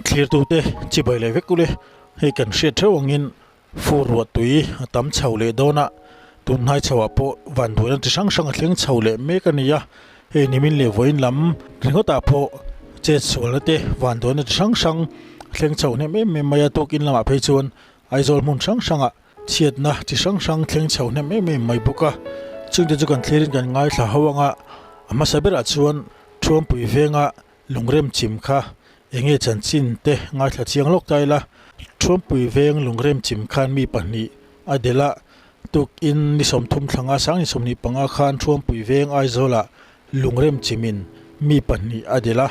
เคลียร์ตัวเตะจีบไปเลยเวกุเลยให้กันเสียเท่างินฟูรัวตุยตั้มเฉาเลยโดนะตุนให้ชาวปอวันตัวนั้นจะช่างเลี้ยงเฉาเลยเมกันนี่ยะเฮนิมินเลวอินลำถึงก็ตาพอเจ็ดส่วนละเตะวันตัวนั้นจะช่างเลี้ยงเฉาเนี่ยไม่มายาตุกินละมาไปชวนไอโซลมุนช่างอ่ะเชียดนะจะช่างเลี้ยงเฉาเนี่ยไม่บุกะจึงจะกันเคลียร์กันง่ายสะหวังอ่ะมาสับเบอร์ชวนทรวมปุยเวงอ่ะลงเริ่มจิมค่ะเองจันจินเตะง่ายถ้าเชียงโลกใจละทรวมปุยเวงลงเริ่มจิมคันมีปัญหาอเดละตุกอินนิสมทุมทางอาสังนิสมนิปังอาคารทรวมปุยเวงไอโซละลงเริ่มจิมินมีปัญหาอเดละ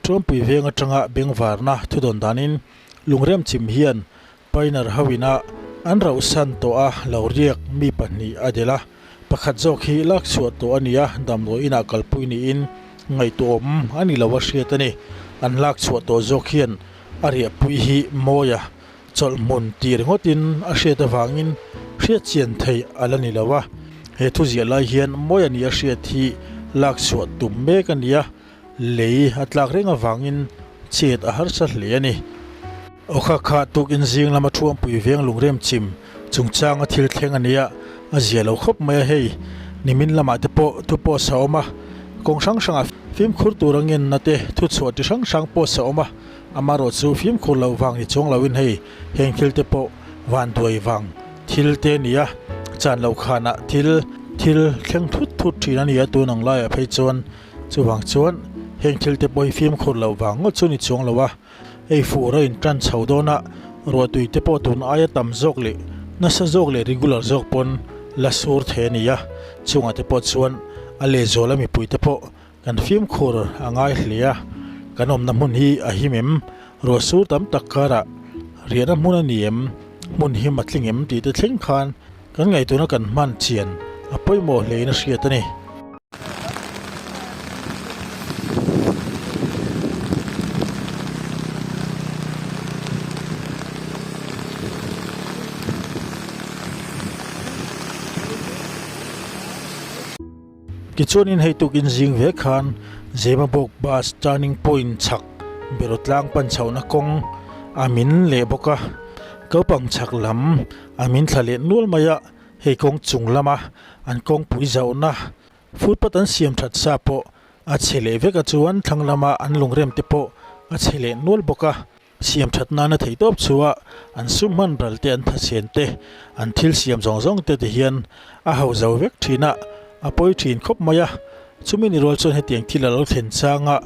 ทรวมปุยเวงจังอ่ะเบงวาร์นะทุดอนดานินลงเริ่มจิมเฮียนไปนารฮาวินะอันเราสันตัวเหล่าเรียกมีปัญหาอเดละประคัดโจกีลักษวตัวนี้ดำโดยนักกลปุยนี้อินไงตัวอันนี้เราว่าเสียตันี่อันลักษวตัวโจกีนอารีปุยฮีโมยาจลมุนตีรงดินอาเสียตะวังินเสียเจียนไทยอันนี้เราว่าเหตุที่ลายเฮียนโมยานี่เสียที่ลักษวตุ่มเมกันนี้เลยอัตลักษณ์เรื่องวังินเฉียดอาหารสัตว์เลี้ยนี่โอคาคาตุกินซิงละมาท่วมปุยเวียงลุงเรียมจิมจุงจางทิลเทงอันนี้อาเจียเราคบไม่ให้นิมินละมาเตปทุปสาวมากงช่างฟิล์มขุดตัวเงินนั่นเตทุดสวดช่างปสาวมาอามารถสู้ฟิล์มขุดเราวังที่จงเราวินให้เฮงทิลเตปวันตัววังทิลเตนี่ยจานเราขานะทิลเข่งทุดที่นั่นนี่ตัวนังไล่ไปจวนจูวังจวนเฮงทิลเตปฟิล์มขุดเราวังก็จนที่จงเราว่าไอ้ฟูเราอินทรันชาวโดนะรัวตุยเตปตุนอายตัมจกเลยนัสจกเลยregularจกปนละสูร์เทนี่ยช่วงที่ปอดส่วนอเลโซลามีปุยเตปกันฟิล์มคูร์อ่างไอเลียกันอมน้ำมุนฮีอาหิมิมรัวสูร์ตั้มตักการะเรียนน้ำมุนนี่มมุนฮีมัดลิงมตีเตลิงคานกันไงตัวนักกันมันเชียนอภัยโมเลยนัสเชียตันี่กิจวัตรให้ตุกินจิงเวคันเจมาบอกบาสจานิงพอยน์ชักเบรดลางปัญชาวนักงอามินเล่บกะเขาปังชักลำอามินทะเลนัวมายะให้กงจุงลำอันกงปุยเจ้านะฟุตปัตันเสียมทัดซาโปอาเชเลเวกจวนทั้งลำอันลงเรียมติโปอาเชเลนัวบกะเสียมทัดนานาที่ตบชัวอันสุมันรัลเตอันทัศเซนเตอันทิลเสียมจงเตเฮียนอาหาวเจ้าเวกทีน่ะอภัยทีนคบมายะชุมินิโรลส่วนให้เตียงที่เราเห็นช่างะ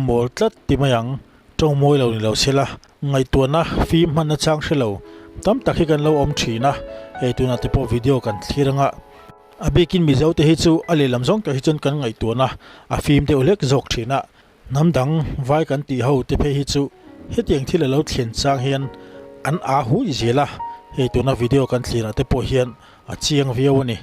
หมดลัดติมายังจงมวยเรานี่เราเชล่ะไงตัวนะฟิล์มมันน่ะช่างเชล่าตั้มตักให้กันเราอมทีนะไอตัวน่ะติดพอวิดีโอกันที่รังะอาเบกินมิเจ้าเตหิจูอเลลำซองเตหิจนกันไงตัวนะอาฟิล์มเตอเล็กจกทีนะน้ำดังไว้กันตีเฮาเตเพหิจูให้เตียงที่เราเห็นช่างเฮียนอันอาหูเจล่ะไอตัวน่ะวิดีโอกันที่น่ะเตพอเฮียนอาเชียงวิวนี่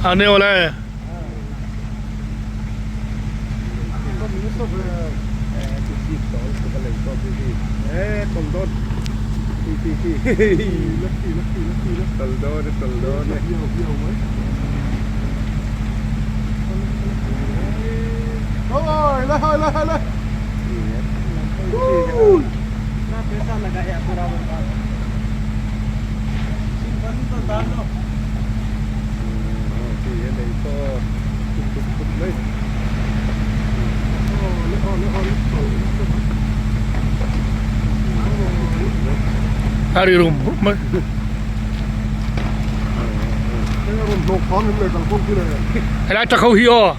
आने वाला है Hari room. Hay là khâu hiyo.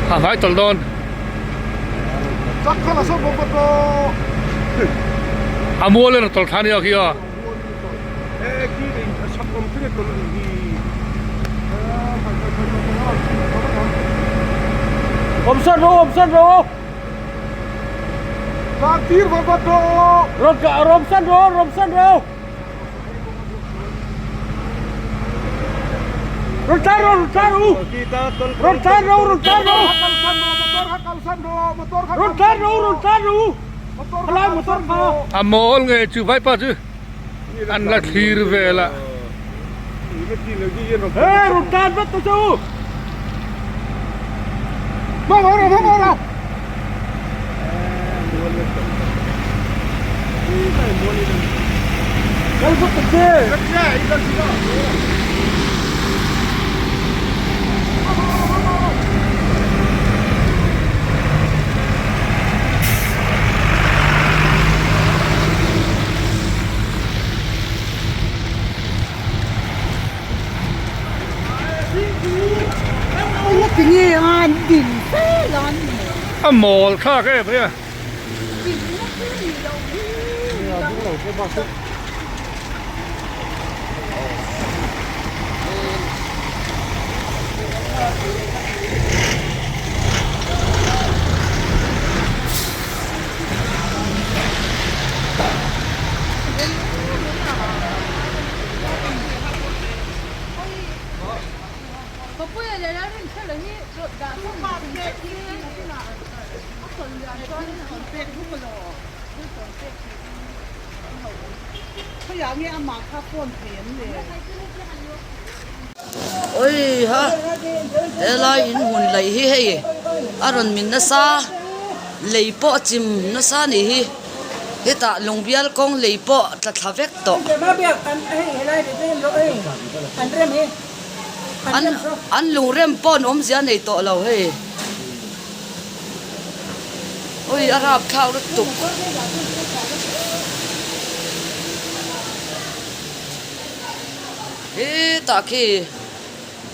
phải tol don chắc là số một phần đó mua lên tol thani ở kia ê kia thì sắp còn cái tol gì Omsan ro. đang tir vào phần đó Romsan ro. Rontaro. kita tol Rontaro. Halai motor ka. mua nghe chứ phải pa chứ ăn là thir về là cái gì là gì nó Hey, Rontan bet tu. mau nào Kal bet tu. Cái gì à, đỉnh thế lắm. mua khác cái vậy Ôi ha, thế là in hồn lấy hi hay, aron min na sa, lấy po chim na sa ni hi, hi ta long bial kong lấy po ta thavek to. An lung rem po nom zia nei to lo he. Ôi Arab khao rất tục. Ê ta khi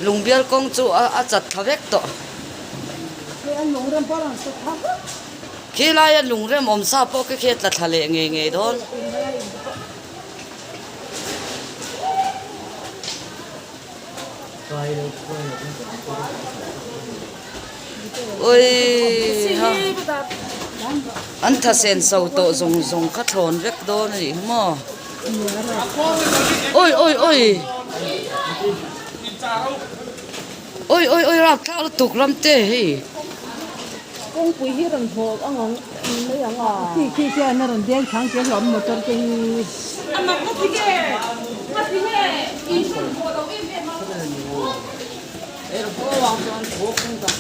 lùng bial công chủ chặt thavek to khi lai lùng rem om sa po cái khet là thale nghe đón ôi ha anh ta sen sâu to dùng khát hồn vek đón gì mà ôi rap thao tục lắm tê hi công quý hi rừng thổ ông ông mấy ông à khi xe nó rừng đen trắng đen lắm một chân kinh anh mà có gì nghe in sủng thổ đâu im em em có vào trong thổ không ta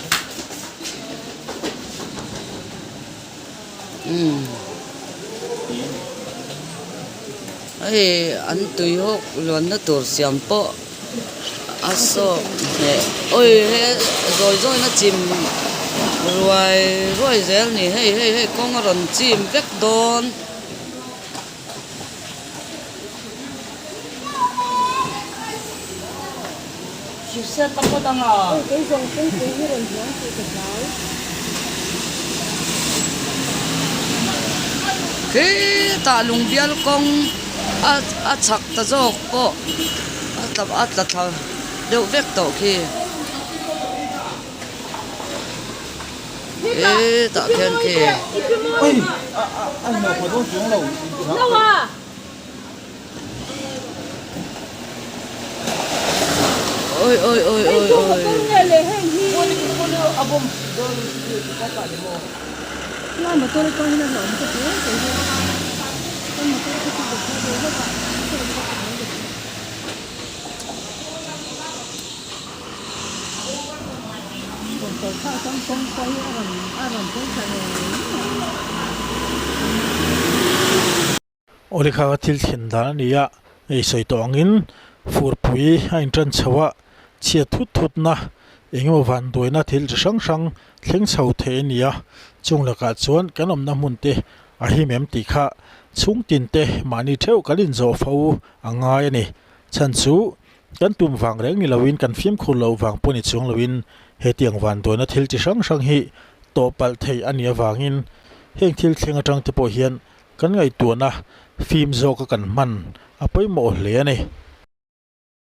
ấy anh tùy hốc luôn nó tổ xiêm po aso ôi rồi nó chìm rồi dễ nè hey con nó chìm vét đòn chịu xe tao có đang à cái dòng công quý hi rừng thổ thì thật nói khi ta lùng bial con chắc ta dọc po tập ta thao đều vét tổ khi ê ta khen kì Anh mà phải đốt xuống lầu. đâu à ôi công nghệ lấy hình hi là mà tôi coi nó lỏng cái thế cái gì con mà tôi không được theo đuổi các bạn còn tôi sao trong công quay aron tôi sẽ Ori kha til thin da nia ei soi tongin furpui a intran chawa chia thut na engemaw van doina thil chi hrang hrang thleng chho the nia chunglaka chuan kan omna hmun te a hi mem ti kha chungtin te mani theu kalin zo fo angai ani chan chu kan tum wang reng ni loin kan fiam khul lo wang poni chung loin he tiang van tu na thil chi sang sang hi to pal thei ania wangin heng thil thlenga tang te po hian kan ngai tu na film zo ka kan man apoi mo hle ani